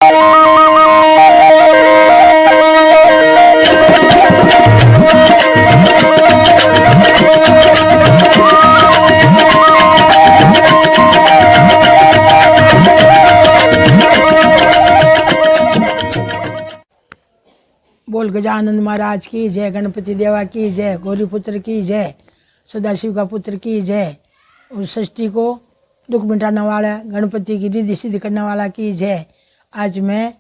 बोल गजानंद महाराज की जय, गणपति देवा की जय, गौरी पुत्र की जय, सदाशिव का पुत्र की जय, और षष्ठी को दुख मिटाने वाला गणपति की रिद्धि सिद्धि करने वाला की जय। आज मैं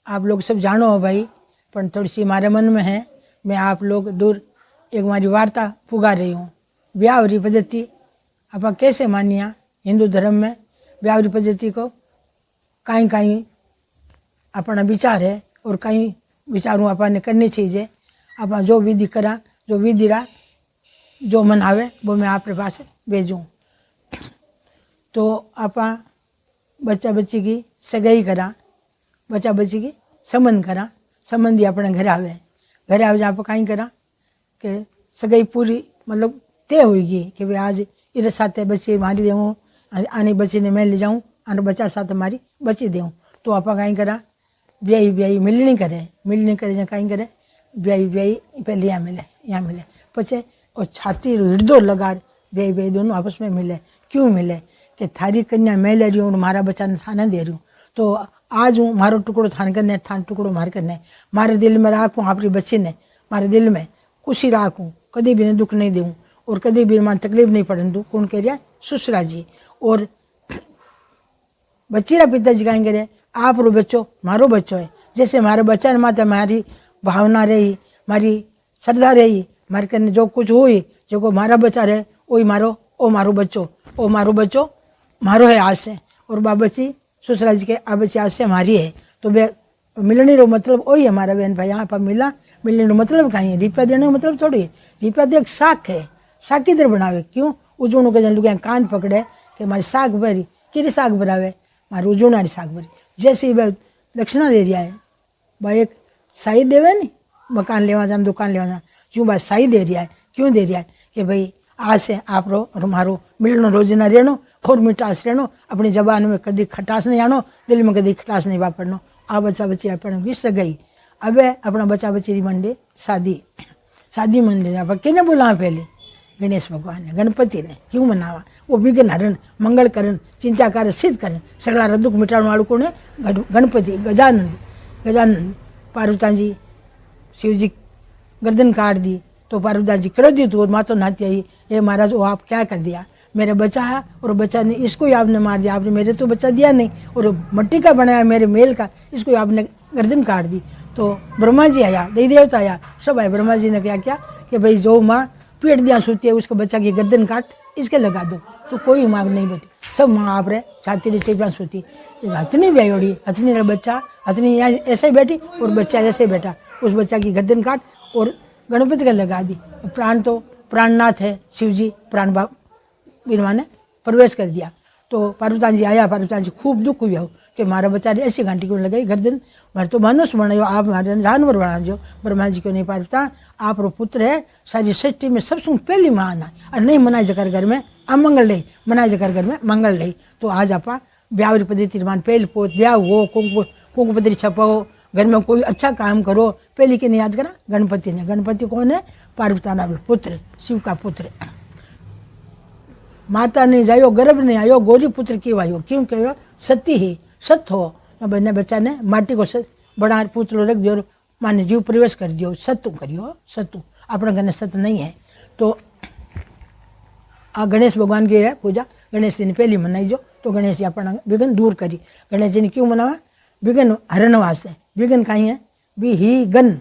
आप लोग सब जानो हो भाई, पर थोड़ी सी हमारे मन में है, मैं आप लोग दूर एक हमारी वार्ता पुगा रही हूँ। ब्यावरी पद्धति आप कैसे मानिया हिंदू धर्म में ब्यावरी पद्धति को कहीं कहीं अपना विचार है और कहीं विचारों अपन करनी चाहिए। आप जो विधि करा, जो विधि रहा, जो मनावे वो मैं आपके पास भेजूँ। तो आप बच्चा बच्ची की सगाई करा, बच्चा बच्ची की संबंध करा, संबंधी अपने घर आवे, घर आवे आप कहीं करा कि सगाई पूरी मतलब तय होगी कि भाई आज इस साथ बच्ची मारी देऊँ, आने बच्ची ने मैं ले जाऊँ, आने बच्चा साथ मारी बच्ची देऊँ। तो आप कहीं करा ब्याई ब्याई मिलनी करे, मिलनी करे कहीं करे ब्याई ब्याई पहले यहाँ मिले पचे और छाती हृदय लगा ब्याई ब्याई दोनों आपस में मिले। क्यों मिले कि थारी कन्या मैं ले रही हूँ, मारा बच्चा ने थाना दे रही हूँ, तो आज हूँ मारो टुकड़ो थान करने, थान टुकड़ो मार करने, मारे दिल में राखूँ अपनी बच्ची ने, मारे दिल में खुशी राखूँ, कभी भी दुख नहीं दूँ और कभी भी मां तकलीफ नहीं पड़न दूँ। कौन कह रहा? ससुरा जी। और बच्ची रा पिताजी कहीं कह रहे आप रो बच्चो मारो बच्चो है, जैसे मारे बच्चा ने माते मारी भावना रही, मारी श्रद्धा रही, मारे करने जो कुछ हुई जो को मारा बच्चा रहे वही मारो, ओ मारो बच्चो, ओ मारो बच्चो मारो है आज से। और बा बच्ची ससुरा जी के आ बच्ची आज से हमारी है। तो बे मिलने रो मतलब वही हमारा बहन भाई यहाँ पर मिला, मिलने रो मतलब कहीं है, रिपा देने का मतलब थोड़ी है। रिपा तो एक साग है, साग किधर बनावे? क्यों उजूणों के जन लोग कान पकड़े कि हमारी साग भरी, कि साग भरावे मारी उजूणारी साग भरी। जैसे वह दक्षिणा दे रहा है भाई, एक साई देवे नहीं, मकान लेवा जाना, दुकान लेवा जाना, क्यों भाई साई दे रहा है? क्यों दे रहा है कि भाई आज से आप रो और मारो मिलनो रोजना रहनो और मिठास रहनो, अपनी जबान में कभी खटास नहीं आनो, दिल में कभी खटास नहीं वापरनो। आ बच्चा बच्ची अपने विस गई, अब अपना बच्चा बच्ची मंडे शादी, शादी मंडे आप किने बुला पहले गणेश भगवान ने, गणपति ने। क्यों मनावा? वो विघ्न हरण, मंगल करण, चिंता कार्य सिद्ध करण, सगला दुख मिटाने वालों को ने गणपति गजानंद। गजानंद पार्वती जी शिव जी गर्दन काट दी तो पार्वती जी क्रोधित हुई, मातो नाती आई, ये महाराज वो आप क्या कर दिया? मेरे बच्चा है और बच्चा ने इसको ही आपने मार दिया, आपने मेरे तो बच्चा दिया नहीं और मट्टी का बनाया मेरे मेल का, इसको आपने गर्दन काट दी। तो ब्रह्मा जी आया, देवी देवता आया, सब आए। ब्रह्मा जी ने क्या किया कि भाई जो माँ पेट दिया सोती है उसके बच्चा की गर्दन काट इसके लगा दो। तो कोई मांग नहीं बेटी, सब माँ आप रहे छाती नीचे प्यान सोती, हथनी ब्यायोड़ी, हथनी रे बच्चा, हथनी ऐसे बैठी और बच्चा ऐसे बैठा, उस बच्चा की गर्दन काट और गणपति का लगा दी। प्राण तो प्राणनाथ है शिव जी, प्राण बाप बिरवा ने प्रवेश कर दिया। तो पार्वती जी आया, पार्वती जी खूब दुख हुआ कि मारा बच्चा ने ऐसी घंटी क्यों लगाई गर्दन, मारे तो मनुष्य बनायो, आप मारे जानवर बना जो। ब्रह्मा जी क्यों नहीं? पार्वता आप रो पुत्र है, सारी सृष्टि में सबसे पहली महान है और नहीं मनाए जकर घर में अमंगल नहीं, मनाए जकर घर में मंगल नहीं। तो आज आप ब्यावरी पद्धति मान पहल पोत ब्याह हो, कुंकु पत्री छपाओ, घर में कोई अच्छा काम करो, पहले के नहीं याद करा गणपति ने। गणपति कौन है? पार्वती ना पुत्र, शिव का पुत्र। माता नहीं जायो गर्भ नहीं आयो, गौरी पुत्र की वायो, क्यों कहो? सती ही सत हो बने बच्चा ने माटी को बड़ा पुतलो रख दियो, माने जीव प्रवेश कर दियो, सत्तू करियो, सत्तू अपने घर सत्य नहीं है। तो आ गणेश भगवान की है पूजा, गणेश जी ने पहली मनाई जो, तो गणेश जी अपना विघ्न दूर करी। गणेश जी ने क्यों मनावा? विघ्न हरण वास्ते। विघ्न कहीं है? विघ्न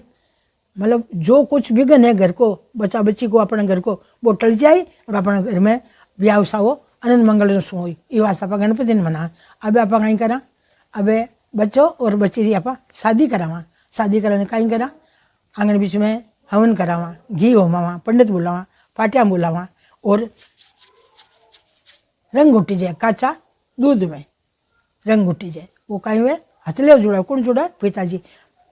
मतलब जो कुछ विघ्न है घर को, बच्चा बच्ची को, अपने घर को, वो टल जाए और अपने घर में व्यावसा हो, आनंद मंगल हो, ये वास्ते आप गणपति ने मना। अब आप कहीं करा, अब बच्चों और बच्ची आप शादी करावा, शादी कराने कहीं करा, आंगन बीच में हवन करावा, घी होमावा, पंडित बुलावा, पाटिया बुलावा और रंग घुटी जाए, काचा दूध में रंग घुटी जाए। वो कहीं हुए हथले जुड़ा, कौन जुड़ा? पिताजी।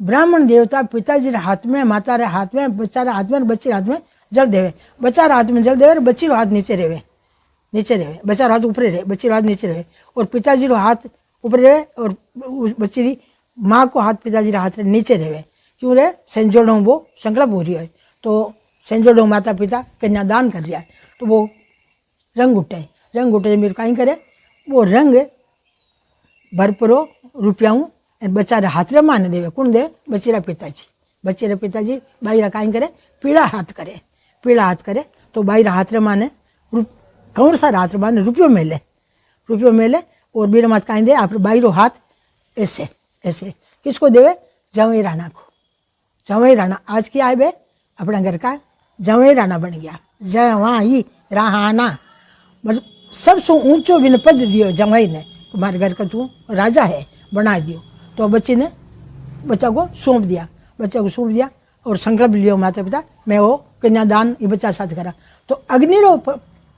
ब्राह्मण देवता पिताजी रे हाथ में, माता रे हाथ में, बच्चा रे हाथ में, बच्ची हाथ में जल देवे। बच्चा रे हाथ में जल देवे, बच्ची रो हाथ नीचे रहे, नीचे रहे, बच्चा हाथ ऊपर रहे, बच्ची हाथ नीचे रहे और पिताजी रो हाथ ऊपर रहे और बच्ची री माँ को हाथ पिताजी रा हाथ रे नीचे रहे। क्यों रे? संजोड़ो वो संकल्प हो रही है तो संजोड़ो माता पिता कन्यादान कर रहा है तो वो रंग उठे मेरे कहीं करे वो रंग भरपूरो रुपयाऊँ बच्चा रे हाथ रे माने देवे। कौन दे? बच्ची रा पिताजी बाई रा कहीं करे पीला हाथ करे तो बाई रा हाथ रे माने कौन सा हाथ रे माने रुपयो मेले और बीरा मात कहीं दे आप बाई रो हाथ ऐसे किसको देवे? जवई राणा को। जवई राणा आज क्या है बे? अपना घर का जवई राणा बन गया। जवाई राणा मतलब सबसे ऊंचो बिन पद दियो जवाई ने, तुम्हारे घर का तू राजा है बना दियो। तो बच्चा को सौंप दिया और संकल्प लियो माता पिता मैं वो कन्यादान ये बच्चा साथ करा। तो अग्निरो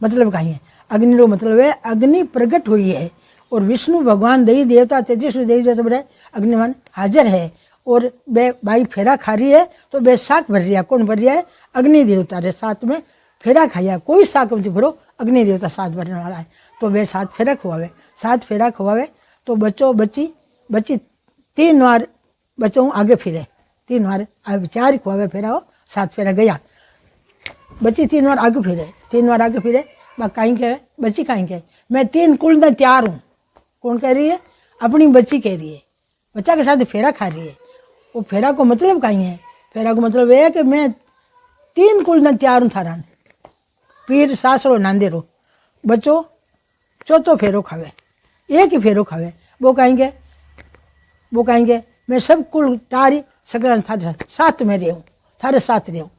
मतलब कहीं है? अग्निरो मतलब है अग्नि प्रकट हुई है और विष्णु भगवान देवी देवता 33 देवी देवता बड़े अग्निमान हाजिर है और बे बाई फेरा खा रही है तो बे साक भर रहा। कौन भर रहा है? अग्नि देवता रे साथ में फेरा खाया। कोई साक मत भरो, अग्नि देवता साथ भरने वाला है तो वे साथ फेरा खुआवे तो बच्ची 3 बार बच्चों आगे फिरे, 3 बार अब 4 खुआवे फेरा हो 7 फेरा गया। बच्ची 3 बार आगे फिरे कहीं कहे बच्ची कहीं कहे मैं 3 कुल में तैयार हूँ। कौन कह रही है? अपनी बच्ची कह रही है, बच्चा के साथ फेरा खा रही है। वो फेरा को मतलब कहीं है? फेरा को मतलब है कि मैं 3 कुल में तैयार हूँ थारा पीर सासरो नांदेरो। बच्चों चौथो फेरो खावे, एक ही फेरो खावे। वो कहेंगे मैं सब कुल तारी सकल साथ में रहूँ, थारे साथ रहूँ।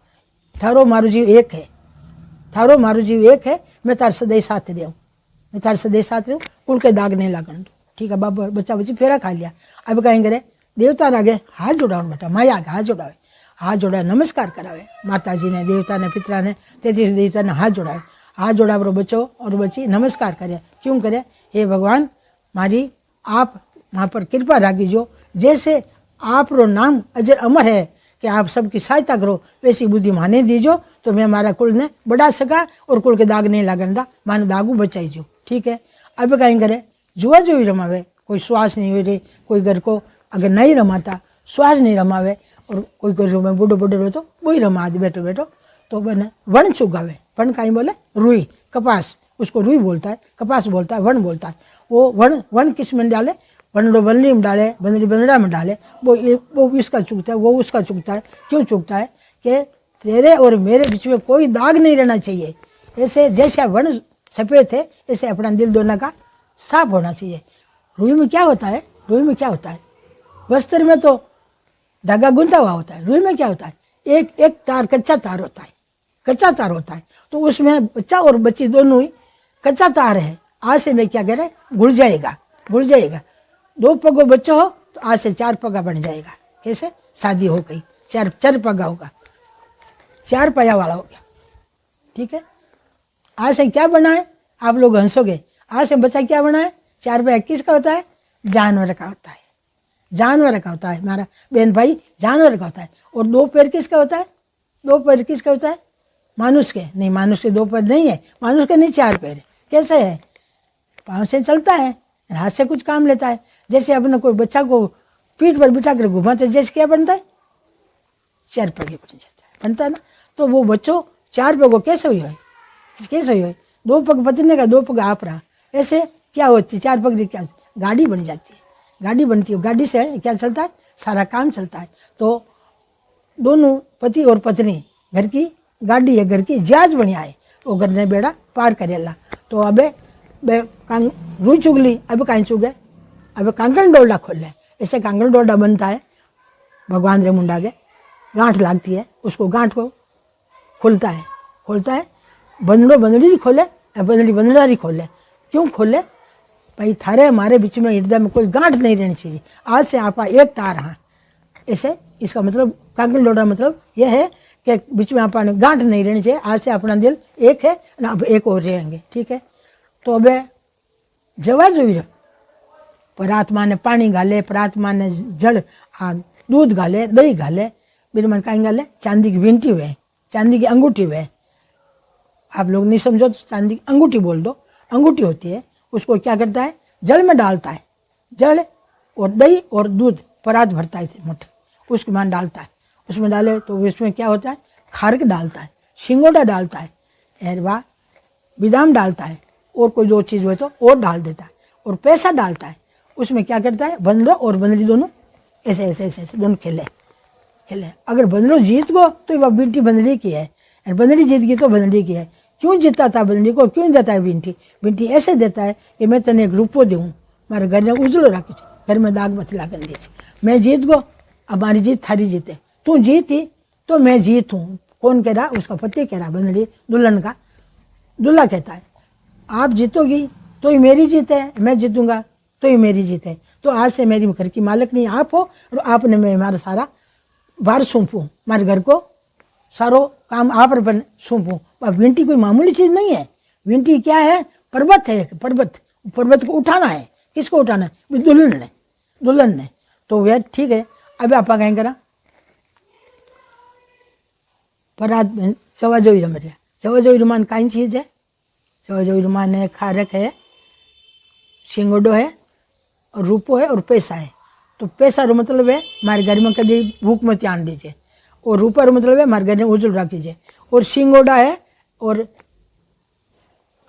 थारो मारो जीव एक है, मैं तार सदैव साथ रहूँ, कुल के दाग नहीं लागन। ठीक है बाबा बच्चा फेरा खा लिया। अब कहेंगे देवता आगे हाथ जोड़ाओ बेटा, माया आगे हाथ जोड़ा नमस्कार करावे। माता जी ने देवता ने पितरा ने 33 देवता ने हाथ जोड़ा बच्चों और बच्ची नमस्कार करे। क्यों करे? हे भगवान मारी आप वहाँ पर कृपा राखीजो, जैसे आप रो नाम अजर अमर है कि आप सबकी सहायता करो वैसी बुद्धि माने दीजो तो मैं हमारा कुल ने बढ़ा सका और कुल के दाग नहीं लागन माने दागू बचाईजो। ठीक है। अब कहीं करे जुआ जो ही रमावे, कोई श्वास नहीं हो रही, कोई घर को अगर नहीं रमाता श्वास नहीं रमावे और कोई में बूढ़ो रहो तो वही रमा दे बैठो तो बने वन चुगावे। वन कहीं बोले रुई कपास, उसको रुई बोलता है, कपास बोलता है, वन बोलता है। वो वन किस में डाले? वनडो बंदरी में डाले, बंदरी बंदरा में डाले। वो इसका चुगता है, वो उसका चुगता है। क्यों चुगता है? कि तेरे और मेरे बीच में कोई दाग नहीं रहना चाहिए। ऐसे जैसे वन सफ़ेद थे ऐसे अपना दिल दोनों का साफ होना चाहिए। रुई में क्या होता है? वस्त्र में तो धागा गुंथा हुआ होता है, रुई में क्या होता है? एक तार कच्चा तार होता है तो उसमें बच्चा और बच्ची दोनों ही कच्चा तार है। आज से मैं क्या कह रहे घुल जाएगा। 2 पगो बच्चा हो तो आज से 4 पगा बन जाएगा। कैसे? शादी हो गई 4 पगा होगा, 4 पाया वाला हो गया। ठीक है। आज से क्या बना है? आप लोग हंसोगे। आज से बच्चा क्या बना है? 4 पाया किसका होता है? जानवर का होता है। हमारा बहन भाई जानवर का होता है। और 2 पैर किसका होता है? मानुष के नहीं, मानुष के 2 पैर नहीं है, मानुष के नहीं 4 पैर है। कैसे है? पाँव से चलता है, हाथ से कुछ काम लेता है। जैसे अपने कोई बच्चा को पीठ पर बिठा कर घुमाते जैसे क्या बनता है? 4 पगे बन जाता है, बनता है ना। तो वो बच्चों 4 पगों कैसे हुई है? 2 पग पत्नी का 2 पग आप रहा। ऐसे क्या होती है? 4 पग क्या गाड़ी बन जाती है। गाड़ी से क्या चलता है? सारा काम चलता है। तो दोनों पति और पत्नी घर की गाड़ी है, घर की जहाज बनिया है, वो घर ने बेड़ा पार करेला। तो अब रुई चुगली, अब कहीं चुगे, अब कांगन डोडा खोल ले। ऐसे कांगन डोडा बनता है भगवान रे मुंडा के, गांठ लागती है, उसको गांठ को खोलता है। बंदड़ी खोले, बंदड़ी बंदड़ारी खोले। क्यों खोले? भाई थारे हमारे बीच में हृदय में कोई गांठ नहीं रहनी चाहिए। आज से आप एक तार हाँ। ऐसे इसका मतलब कांगन डोडा मतलब यह है कि बीच में आप गांठ नहीं रहनी चाहिए। आज से अपना दिल एक है ना, अब एक और रहेंगे। ठीक है। तो अब जवा जोई परात्मा ने पानी गाले, परात्मा ने जल दूध गाले, दही गाले, मेरे मन कहीं गाले चांदी की विंटी हुए, चांदी की अंगूठी हुए। आप लोग नहीं समझो तो चांदी की अंगूठी बोल दो। अंगूठी होती है, उसको क्या करता है? जल में डालता है। जल और दही और दूध परात भरता है मुठ, उसके मान डालता है, उसमें डाले तो उसमें क्या होता है, खारक डालता है, सिंगोड़ा डालता है, एरवा बादाम डालता है, और कोई दो चीज़ हो तो और डाल देता है, और पैसा डालता है। उसमें क्या करता है, बंदरो और बंदरी दोनों ऐसे ऐसे ऐसे ऐसे दोनों खेले। अगर बंदरो जीत गो तो वह बींटी बंदरी की है, और बंदरी जीत गई तो बंदरी की है। क्यों जीता था बंदरी को, क्यों देता है बींटी? बींटी ऐसे देता है कि मैं तने एक रूपो दूँ, मारे घर में उजलो राखी, घर में दाग मत लागन दे। मैं जीत गो, अब हमारी जीत थारी जीते, तू जीती तो मैं जीत हूँ। कौन कह रहा? उसका पति कह रहा, बंदरी दुल्हन का। दूल्हा कहता है आप जीतोगी तो ही मेरी जीत है, मैं जीतूंगा तो ही मेरी जीत है। तो आज से मेरी घर की मालिक नहीं आप हो, और आपने मैं हमारा सारा भार सौंपूँ, हमारे घर को सारो काम आप पर सौंपूँ। विंटी कोई मामूली चीज़ नहीं है। विंटी क्या है? पर्वत है, पर्वत। पर्वत को उठाना है। किसको उठाना है? दुल्हन ने। तो वह ठीक है। अब आप कहें करा परात चवाजोई रम रहा। चवाजोई रुमान कई चीज़ है? चवाजोई रुमान है, खारक है, सिंगोडो है, और रूपो है, और पैसा है। तो पैसा रो मतलब है मारे घर में कभी भूख मत आन दीजिए, और रूपा रो मतलब है मारे घर में उजल रख दीजिए, और सिंगोडा है और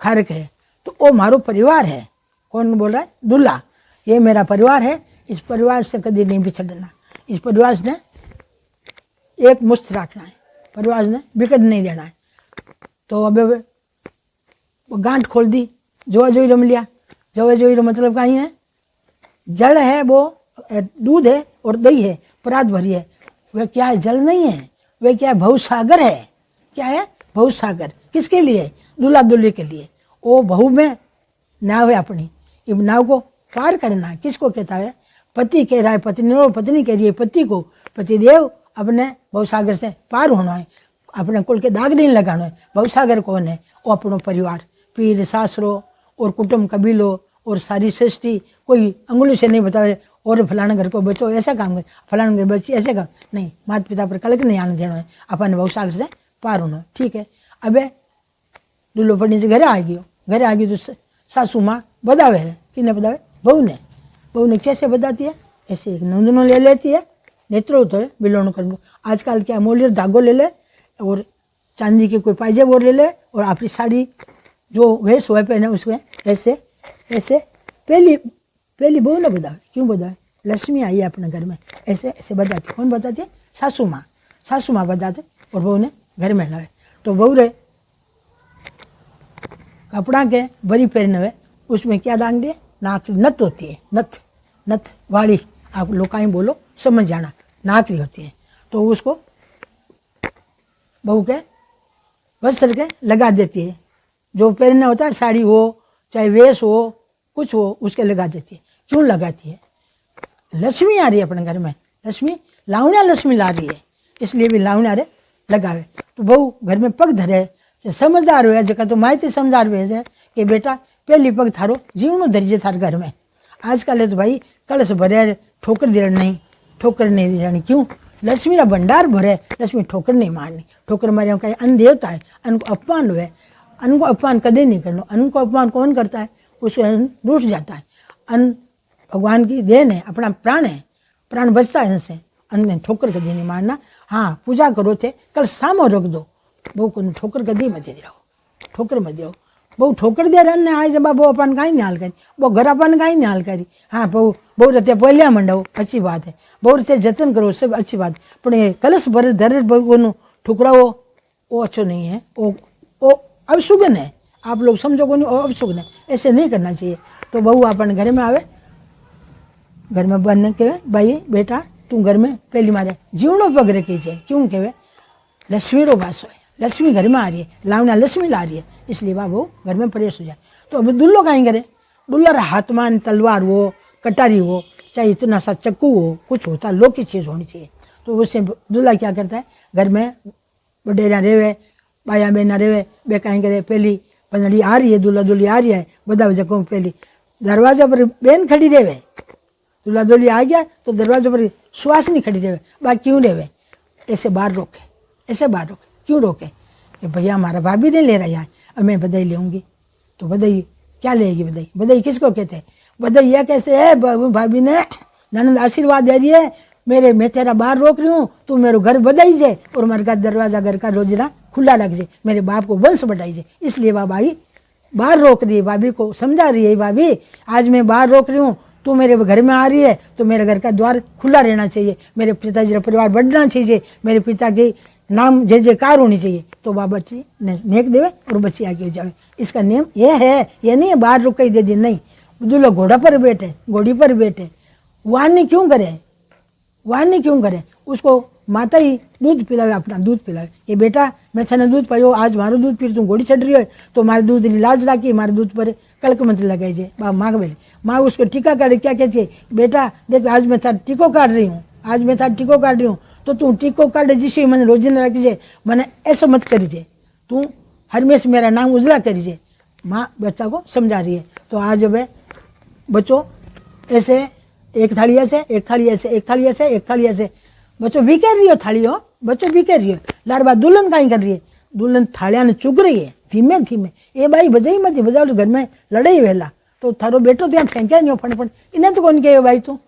खारक है। तो वो मारो परिवार है। कौन बोल रहा है? दूल्हा। ये मेरा परिवार है, इस परिवार से कभी नहीं बिछड़ना, इस परिवार ने एक मुश्त रखना है, परिवार ने बिकट नहीं देना है। तो अब वो गांठ खोल दी, जोआ जोई रम लिया। जोआ जोई रो मतलब कहीं है, जल है, वो दूध है और दही है, परात भरी है। वह क्या है? जल नहीं है, वह क्या है? भवसागर है। क्या है? भवसागर। किसके लिए? दूल्हा दुल्ही के लिए। वो बहू में नाव है अपनी, इस नाव को पार करना। किसको कहता है? पति कह रहा है पत्नी, और पत्नी कह रही है पति को, पतिदेव अपने भवसागर से पार होना है, अपने कुल के दाग नहीं लगाना है। भवसागर कौन है? वो अपनो परिवार, पीर सासरो और कुटुंब कबीलो और सारी सृष्टि। कोई अंगुली से नहीं बतावे और फलाना घर को बचो ऐसा काम कर, फलाना घर बची ऐसे काम नहीं। माता पिता पर कलक नहीं आने देना है, अपन भवसागर से पार होना। ठीक है। अब दूल्हो पड़ी से घरे आ गई तो सासू माँ बदावे है। किने बदावे? बहू ने। बहू ने कैसे बताती है? ऐसे एक नंदनो ले लेती है, नेत्रो तो है बिलोण कर लो। आजकल क्या मोलियर धागो ले ले, और चांदी के कोई पायजेब और ले ले, और अपनी साड़ी जो वेश हुआ पहने उसमें ऐसे ऐसे पहली बहू ने बतावे। क्यों बतावे? लक्ष्मी आई है अपने घर में, ऐसे ऐसे बताती। कौन बताती है? सासू माँ बताते, और बहू ने घर में लावे। तो बहू रे कपड़ा के बरी पहने हुए, उसमें क्या डांग दिए? नाक नथ होती है, नथ वाली। आप लोग कहीं बोलो समझ जाना, नाकरी होती है। तो उसको बहू के वस्त्र के लगा देती है। जो पहनना होता है, साड़ी हो चाहे वेश हो कुछ हो, उसके लगा देती है। क्यों लगाती है? लक्ष्मी आ रही है अपने घर में, लक्ष्मी लावण्या लक्ष्मी ला रही है, इसलिए भी लावण्या रे लगावे। तो बहू घर में पग धरे, समझदार हुआ जगह तो माइती समझदार हुए कि बेटा पहली पग थारो जीवनो धरजे थार घर में। आजकल तो भाई कलश भरे, ठोकर दे नहीं, ठोकर नहीं देनी। क्यों? लक्ष्मी का भंडार भरे, लक्ष्मी ठोकर नहीं मारनी। ठोकर मारे कहीं अन्न देवता है, अन्न को अपमान हुए। अन्न को अपमान कदे नहीं करना। अन्न को अपमान कौन करता है? उसको अन्न रूठ जाता है। अन्न भगवान की देन है, अपना प्राण है, प्राण बचता है इनसे। अन्न ठोकर कदी नहीं मारना। हाँ, पूजा करो थे कल सामो रख दो, बहू को ठोकर कदी मत रहो, ठोकर मत दो। बहू ठोकर दे रहे आए जब बहू अपन कहीं नहीं हाल करी, वो घर अपन कहीं नहीं हाल करी। हाँ, बहू रत्या पहलिया मंडाओ अच्छी बात है, बहू रत्या जतन करो सब अच्छी बात। पर ये कलश भरे धरे बहू ठुकराओ वो अच्छो नहीं है, वो अवशुगन है। आप लोग समझो को नहीं, वो अवशुगन है, ऐसे नहीं करना चाहिए। तो बहू अपन घर में आवे, घर में बन के भाई बेटा तू घर में पहली मारे जीवनो पग रखी है। क्यों कहे? लक्ष्मी रो वास है, लक्ष्मी घर में आ रही है, लावना लक्ष्मी ला रही है, इसलिए वो घर में प्रवेश हो जाए। तो अब दुल्लो कहीं करे? दुल्ला हाथ में तलवार हो, कटारी हो, चाहे इतना सा चक्कू हो, कुछ होता लौकिक चीज़ होनी चाहिए। तो उससे दुल्ला क्या करता है? घर में वडेरा रेवे, बाया बहना रेवे, बे कहीं करे पहली बंदड़ी आ रही है, दूल्हा दुल्ही आ रही है, बदा जगह पहली दरवाजा पर बेन खड़ी रेवे। दूल्हा दुल्ही आ गया तो दरवाजे पर श्वास नहीं खड़ी रहे, बाकी क्यों रहे? ऐसे बाहर रोके, ऐसे बाहर रोके। क्यों रोके? कि भैया हमारा भाभी नहीं ले रहा यहाँ, अब मैं बधाई लेऊंगी। तो बधाई क्या लेगी? बधाई किसको कहते हैं? बधाइया कैसे है भाभी ने ननद आशीर्वाद दे रही है मेरे, मैं तेरा बाहर रोक रही हूँ, तू मेरे घर बधाई जे और मेरे का दरवाजा घर का रोजना खुला रख जे, मेरे बाप को वंश बढ़ाई जे। इसलिए भाई बाहर रोक रही है, भाभी को समझा रही है, भाभी आज मैं बाहर रोक रही हूँ, तू मेरे घर में आ रही है तो मेरे घर का द्वार खुला रहना चाहिए, मेरे पिताजी का परिवार बढ़ना चाहिए, मेरे पिता के नाम जय जयकार होनी चाहिए। तो बाबा जी ने नेक देवे और बच्ची आगे हो जाए। इसका नियम ये है, ये नहीं है बाहर रुक ही दे दी, नहीं। दूल्हा घोड़ा पर बैठे, घोड़ी पर बैठे, वानी क्यों करे, वानी क्यों करे, उसको माता ही दूध पिलावे, अपना दूध पिलावे। ये बेटा मैं तेने दूध पायो, आज मारो दूध पी, तू घोड़ी चढ़ रही है तो मारे दूध लाज राखी, मारे दूध पर कलक मंत्र लगाई जे। माँ बोले, माँ उसको टीका काटे, क्या कहती है, बेटा देख आज मैं तार टीको काट रही हूँ, आज मैं तार टीको काट रही हूँ, तो तू टीको काटे जिसे मैंने रोजी न रखी जे, मैंने ऐसा मत करीजे, तू हमेश मेरा नाम उजला करीजे। माँ बच्चा को समझा रही है। तो आज अब बच्चों ऐसे एक थाली ऐसे, एक थाली ऐसे, एक थाली ऐसे, एक थाली ऐसे, बच्चों भी कर रही हो थाली हो, बच्चों भी कर रही हो। लार बाद दुल्हन कहीं कर रही है, दुल्हन थालिया ने चुग रही है धीमे धीमे, ए भाई बजाई मत बजाओ तो घर में लड़ाई वेला, तो थारो बेटो तो यहाँ फेंक्या नहीं हो फटफट, इन्हें तो कौन कहे भाई, तू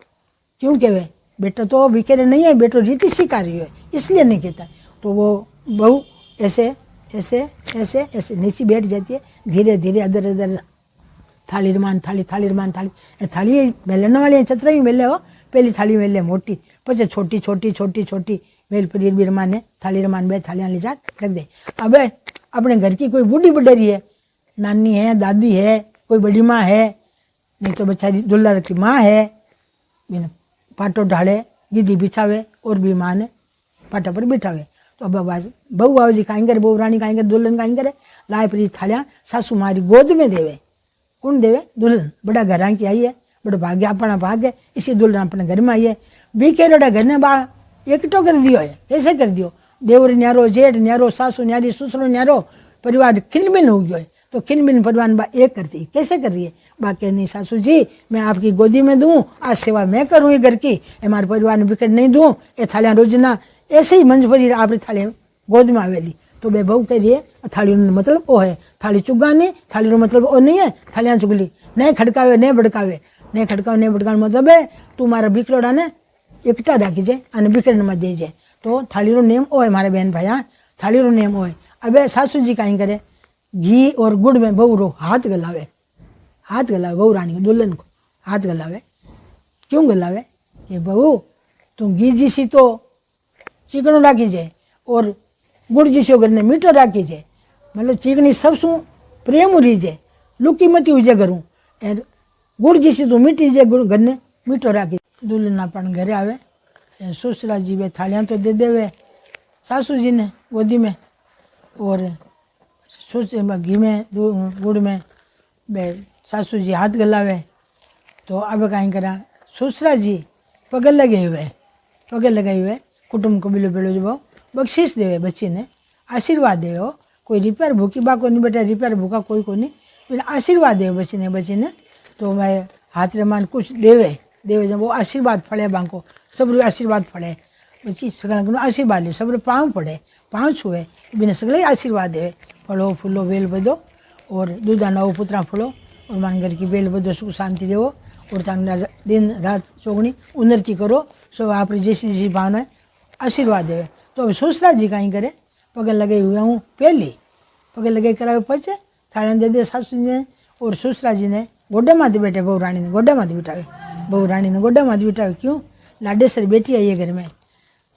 क्यों कहे, बेटा तो बिखेरे नहीं है, बेटो रीति सिखा रही है इसलिए नहीं कहता। तो वो बहू ऐसे ऐसे ऐसे ऐसे नीचे बैठ जाती है, धीरे धीरे अदर अदर थाली रमान थाली, थाली रमान थाली, थाली मेलने वाली छतरा ही मेले हो, पहली थाली मेले मोटी, પછી छोटी छोटी छोटी छोटी वेल पनीर भी रमान ने थाली रमान बे थालियाँ ले जा रख दे। अब अपने घर की कोई बूढ़ी बुढ़ेरी है, नानी है, दादी है, कोई बड़ी माँ है, नहीं तो बेचारी दुल्ला की माँ है, पाटो ढाले गीदी बिछावे और भी माँ ने पाटा पर बिठावे। तो अब बहू बाबूजी काई करे, बहू रानी काई करे, दुल्हन काई करे, लाए परी थालियाँ सासू मारी गोद में देवे। कौन देवे, दुल्हन। बड़ा घर की आई है, बड़ा भाग्य अपना भाग्य, इसी दुल्हन अपने घर में आई है। बीकेरोड़ा घर ने बा एकटो कर दियो है, कैसे कर दियो, देवर न्यारो, जेठ न्यारो, सासू न्यारी, ससुरो न्यारो, परिवार खिलमिल हो गयो है। तो खिलमिल परिवार बा एक करती, कैसे कर रही है, बा कहनी सासू जी मैं आपकी गोदी में दूं, आज सेवा मैं करूँ घर की, हमारे परिवार ने बिखर नहीं दूं, ये थालियाँ रोजना ऐसे ही मंज भरी आप थाली गोद में आवेली। तो बे बहू कह रही है थाली मतलब ओ है, थाली चुगानी, थाली रो मतलब ओ नहीं है, थालियाँ चुगली नहीं खड़कावे नहीं भड़कावे, नहीं खड़कावे नहीं भड़कावे मतलब है तू मारा बिकलोड़ा ने एकटा राखी जे अने बिखरने मत दे जे। तो थाली रो नेम ओ है मारे बहन भाई, थाली रो नेम ओ है। अब सासू जी कहीं करे, घी और गुड़ में बहू रो हाथ गलावे, हाथ गलावे, बहू रानी को दुल्हन को हाथ गलावे। क्यों गलावे कि बहू तू घी जीसी तो चिकनो राखी जे और गुड़ जीसो घर ने मीठो राखी जे, मतलब चिकनी सब शू प्रेम रही जे, लुकी मती हुई जे घरू, गुड़ जीसी तो मीठी जे घर ने मीठो राखी। दुल्हन अपन घरे आवे, ससुरा जी वे थालियाँ तो दे देवे सासू जी ने गोदी में, और सोच घी में गुड़ में बे सासू जी हाथ गलावे। तो अब कहीं करा ससुरा जी पगे लगे हुए, पगे लगाए हुए कुटुंब को बिलो बिलो जो बख्शीश देवे, बच्ची ने आशीर्वाद देवे। हो कोई रिपेयर भूखी बा को नहीं बेटा, रिपेयर भूखा कोई को नहीं, आशीर्वाद देवे बच्ची ने। तो मैं हाथ रमान कुछ देवे देवे जब वो आशीर्वाद फड़े बांको, सब आशीर्वाद फड़े, बच्ची सगला आशीर्वाद ले, सब पाँव पड़े, पाँव छुए, बिना सगले आशीर्वाद देवे, फलो फूलो बेल बदो और दूधा नव पुत्रा फलो और मान घर की बेल बदो, सुख शांति देवो और चांगला दिन रात चौगनी उन्नति करो, सब आप जैसी भावना आशीर्वाद देवे। तो अब ससुरा जी कहीं करे, पगे लगे हुए हूँ पहली, पगे लगे करावे पचे थालियाँ दे दे सासू जी ने, और ससुरा जी ने गोडे माथी बैठे, बहू रानी ने गोडे माथी बिठावे, बहू रानी ने गोडे माथी बिठावे। क्यों, लाडेसर बेटी आई है घर में,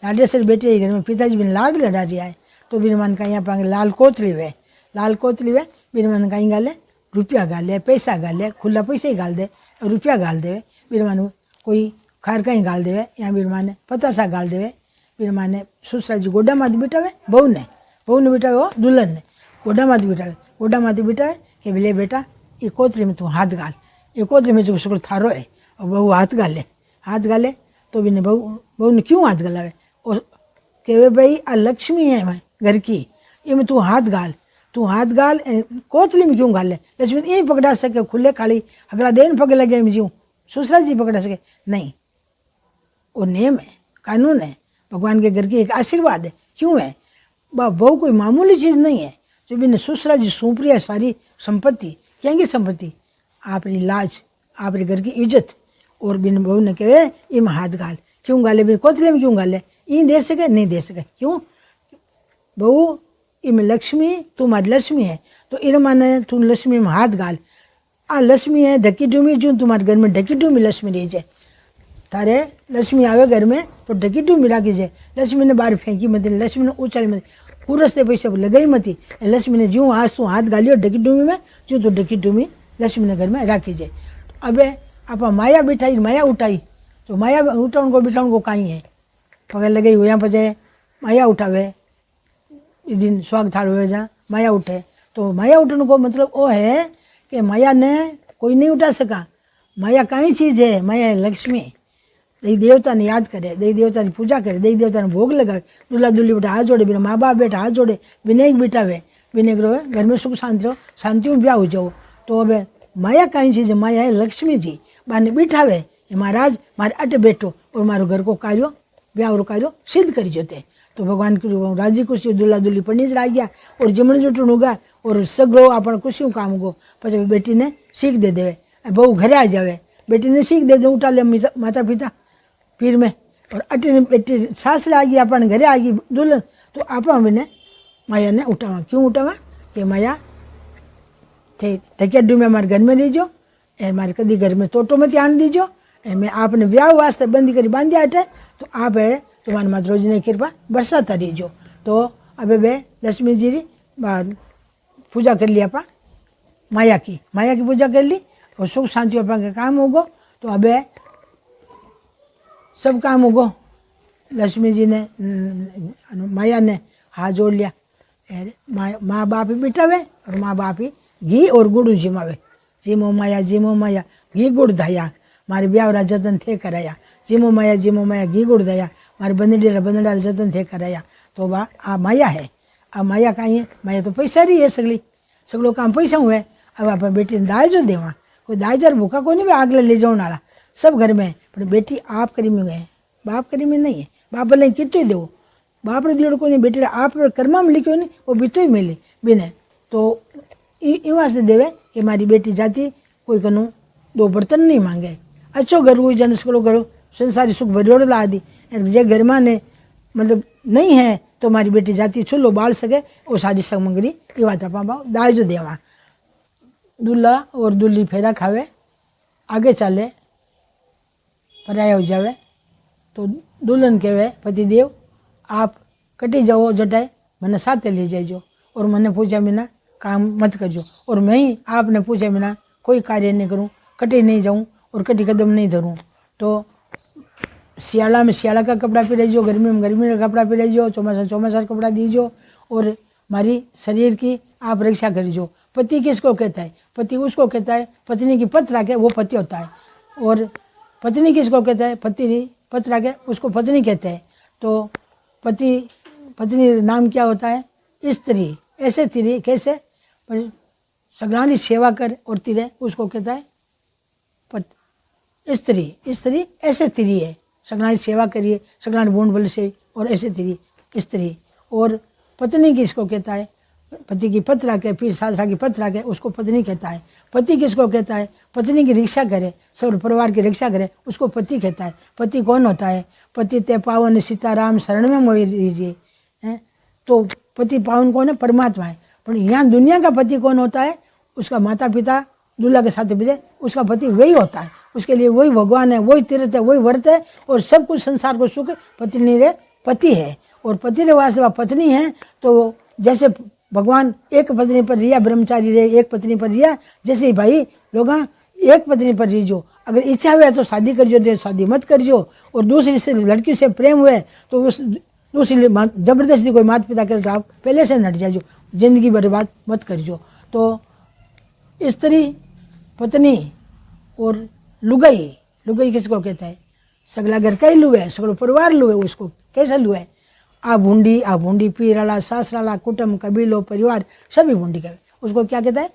लाडेसर बेटी आई घर में, पिताजी बिन लाड लड़ा रही है। तो बिन मन का यहाँ पांगे लाल कोतली वे, लाल कोतली वे, बिन मन कहीं गाले रुपया गाले, पैसा गाले, खुला पैसा ही गाल दे, रुपया गाल देवे, बिन मन कोई खार कहीं गाल देवे, यहाँ बिन माने पतासा गाल देवे। फिर माने ससुरा जी गोडा माथी बिठावे, बहू ने बिठावे, हो दुल्हन ने गोडा माथी बिठावे, गोडा माथी बिठावे कि बोले बेटा ये कोतरी में तू हाथ गाल, ये कोतरी में जो शुक्र थारो है, और बहू हाथ गाले। तो बिने बहू ने क्यों हाथ गलावे, और कहे भाई आ लक्ष्मी है घर की, ये में तू हाथ गाल, कोतली में क्यों गाले, लक्ष्मी यही पकड़ा सके खुले खाली अगला दिन पकड़ लगे में जीऊँ, ससुरा जी पकड़ा सके नहीं, वो नेम है, कानून है, भगवान के घर की एक आशीर्वाद है। क्यों है, बहू कोई मामूली चीज़ नहीं है, जो बिना ससुरा जी सौंप रही है सारी संपत्ति, क्या की संपत्ति, आपकी लाज, आप घर की इज्जत। और बिन बहू ने कहे इम हाथ गाल, क्यों गाले बिन कोतले में क्यों गाले, ई दे सके नहीं दे सके, क्यों बहू इम लक्ष्मी तुम्हारी लक्ष्मी है, तो इन माने तू लक्ष्मी में हाथ गाल। आ लक्ष्मी है ढकी डूमी, जो तुम्हारे घर में ढकी डूमी लक्ष्मी रही है, तारे लक्ष्मी आवे घर में तो ढकी डूमी राखी है। लक्ष्मी ने बाहर फेंकी मत, लक्ष्मी ने ऊंचाई मत, कुरस्ते पैसे लगाई मती। लक्ष्मी ने जो आज तू हाथ गालियो ढकी डूमी में, जो तो ढकी डूमी लक्ष्मी ने घर में राखी है। अबे आप माया बिठाई, माया उठाई, तो माया उठाउन को बिठाउन को कहीं है, पकड़ लगाई हुआ पचे माया उठावे, इस दिन स्वाग थाल हुए जहाँ माया उठे, तो माया उठने को मतलब वो है कि माया ने कोई नहीं उठा सका। माया कई चीज़ है, माया है लक्ष्मी। देवी देवता ने याद करे, देवी देवता की पूजा करे, देवी देवता ने भोग लगावे, दूल्हा दुल्ही बेटा हाथ जोड़े, बिना माँ बाप बेटा हाथ जोड़े, विनय बिठावे, विनय करो घर में सुख शांति रहो, शांति में ब्याह हो जाओ। तो अब माया कई चीज़ है, माया है लक्ष्मी जी। बाने बिठावे महाराज मारे अटे बैठो और मारो घर को कार्यो ब्याह कार्यो सिद्ध कर जोते। तो भगवान की राजी खुशी दूल्हा दुल्ही पनीज ला गया और जमण जुटण होगा और सगड़ो अपन खुशियों काम होगो। पछे बेटी ने सीख दे देवे, बहू घरे आ जावे, बेटी ने सीख दे दे उठा ले माता पिता पीर में, और अटे ने बेटी सास आ गई अपन घरे आ गई दुल्हन, तो आप ने माया ने उठावा। क्यों उठावा कि माया थे ढकेडू में हमारे घर में लीजो, ए मारे कदी घर में तोटो में ध्यान दीजो, ए मैं आपने ब्याह वास्ते बंदी करी बांधिया हटे, तो आप है तुम्हारे मात रोज ने कृपा बरसाता रहीजो। तो अबे बे लक्ष्मी जी री पूजा कर ली, आप माया की पूजा कर ली और सुख शांति अपन का काम होगो। तो अबे सब काम होगो। लक्ष्मी जी ने माया ने हाथ जोड़ लिया, माँ बाप ही बिठावे और माँ बाप ही घी और गुड़ जिमावे, जिमो माया घी गुड़ दया, मारे ब्याह जतन थे कराया, जिमो माया घी गुड़ दया, मारे बंदड़ा जतन थे कराया। तो वाह आ माया है। अब माया कहीं है, माया तो पैसा रही है, सगलो काम पैसा हुए। अब आप बेटी ने दाज जो देवा, कोई दाजर भूखा को नहीं आगले ले जाओ नाला सब घर में, पर बेटी आप करी में गए, बाप करी में नहीं है। बाप भले कितो ही दो, बाप रे दिलोड़ को नहीं, बेटी आप कर्मा में लिखो नहीं, वो बीतो ही मिले बिने। तो इवा से देवे कि मारी बेटी जाती कोई कनु दो बर्तन नहीं मांगे, अच्छो घर हुई जन सगलो करो संसारी सुख भरियोड़ ला दी। जे घर में ने मतलब नहीं है तो मारी बेटी जाती चूल्हो बाल सके और सारी सामग्री ये बात आप दाज देवा। दूल्हा और दूल्ही फेरा खावे, आगे चाले पराया हो जावे, तो दुल्हन कहे पतिदेव आप कटी जाओ जटाए, मैंने साथे ले जाइजो और मैंने पूछा बिना काम मत करजो, और मैं ही आपने पूछे बिना कोई कार्य नहीं करूँ, कटी नहीं जाऊँ और कटी कदम नहीं धरूँ। तो सियाला में सियाला का कपड़ा पहनाइजो, गर्मी में गर्मी का कपड़ा पहनाइजो, चौमासा का कपड़ा दीजो, और हमारी शरीर की आप रक्षा करीजो। पति किसको कहता है? पति उसको कहता है पत्नी की पत्र राखे वो पति होता है, और पत्नी किसको कहता है? पति पत्र राखे उसको पत्नी कहते हैं। तो पत्नी नाम क्या होता है? स्त्री। ऐसे तिरी कैसे? पर सगलानी सेवा कर और तिरे उसको कहता है स्त्री। स्त्री ऐसे तिरी है, सगलानी सेवा करिए, सगलानी बूंद बल से, और ऐसे तिरी स्त्री। और पत्नी किसको कहता है? पति की पत्र राखे, फिर सासरा की पत्र राखे उसको पत्नी कहता है। पति किसको कहता है? पत्नी की रक्षा करे, सब परिवार की रक्षा करे उसको पति कहता है। पति कौन होता है? पति ते पावन सीताराम शरण में मोहि दीजिए हैं। तो पति पावन कौन है? परमात्मा है। पर यहाँ दुनिया का पति कौन होता है? उसका माता पिता दूल्हा के साथ भेजे, उसका पति वही होता है। उसके लिए वही भगवान है, वही तीर्थ है, वही व्रत है, और सब कुछ संसार को सुख पत्नी रे पति है। और पति रे वास्ते पत्नी है। तो जैसे भगवान एक पत्नी पर रिया, ब्रह्मचारी रे एक पत्नी पर रिया, जैसे भाई लोग एक पत्नी पर रीजो, अगर इच्छा हुए तो शादी करजो, तो शादी मत करजो। और दूसरी से लड़की से प्रेम हुए तो उस दूसरी जबरदस्ती कोई माता पिता करे तो आप पहले से हट जाइयो, जिंदगी बर्बाद मत करजो। तो स्त्री, पत्नी और लुगाई। लुगाई किसको कहता है? सगला घर का ही लुए, सगलो परिवार लुए। उसको कैसा लुए? आ भूंडी पीराला सासराला कुटुंब कबीलो परिवार सभी भूंडी कहे। उसको क्या कहता है?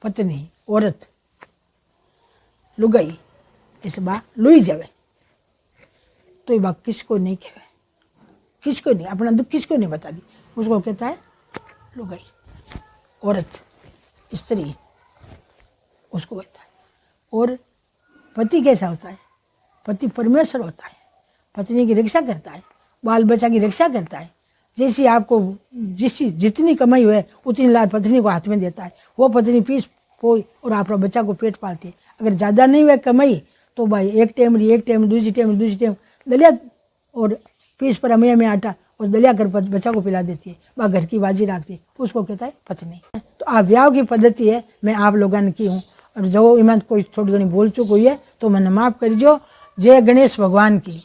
पत्नी, औरत, लुगाई। इस बा लुई जावे तो ये बात किसको नहीं कहे, किसको नहीं, अपना दुख किसको नहीं बता दी, उसको कहता है लुगाई, औरत, स्त्री। उसको होता है। और पति कैसा होता है? पति परमेश्वर होता है, पत्नी की रक्षा करता है, बाल बच्चा की रक्षा करता है। जैसी आपको जितनी कमाई हुए उतनी लाभ पत्नी को हाथ में देता है। वो पत्नी पीस पोई और आप बच्चा को पेट पालती है। अगर ज़्यादा नहीं हुए कमाई तो भाई एक टाइम दूसरी टाइम दलिया और पीस पर अमिया में आटा और दलिया कर बच्चा को पिला देती है, वह घर की बाजी रखती है, उसको कहता है पत्नी। तो आप ब्याह की पद्धति है मैं आप लोगों ने की हूँ। और जो इमान कोई थोड़ी घनी बोल चुक हुई है तो मैंने माफ़ कर जो। जय गणेश भगवान की।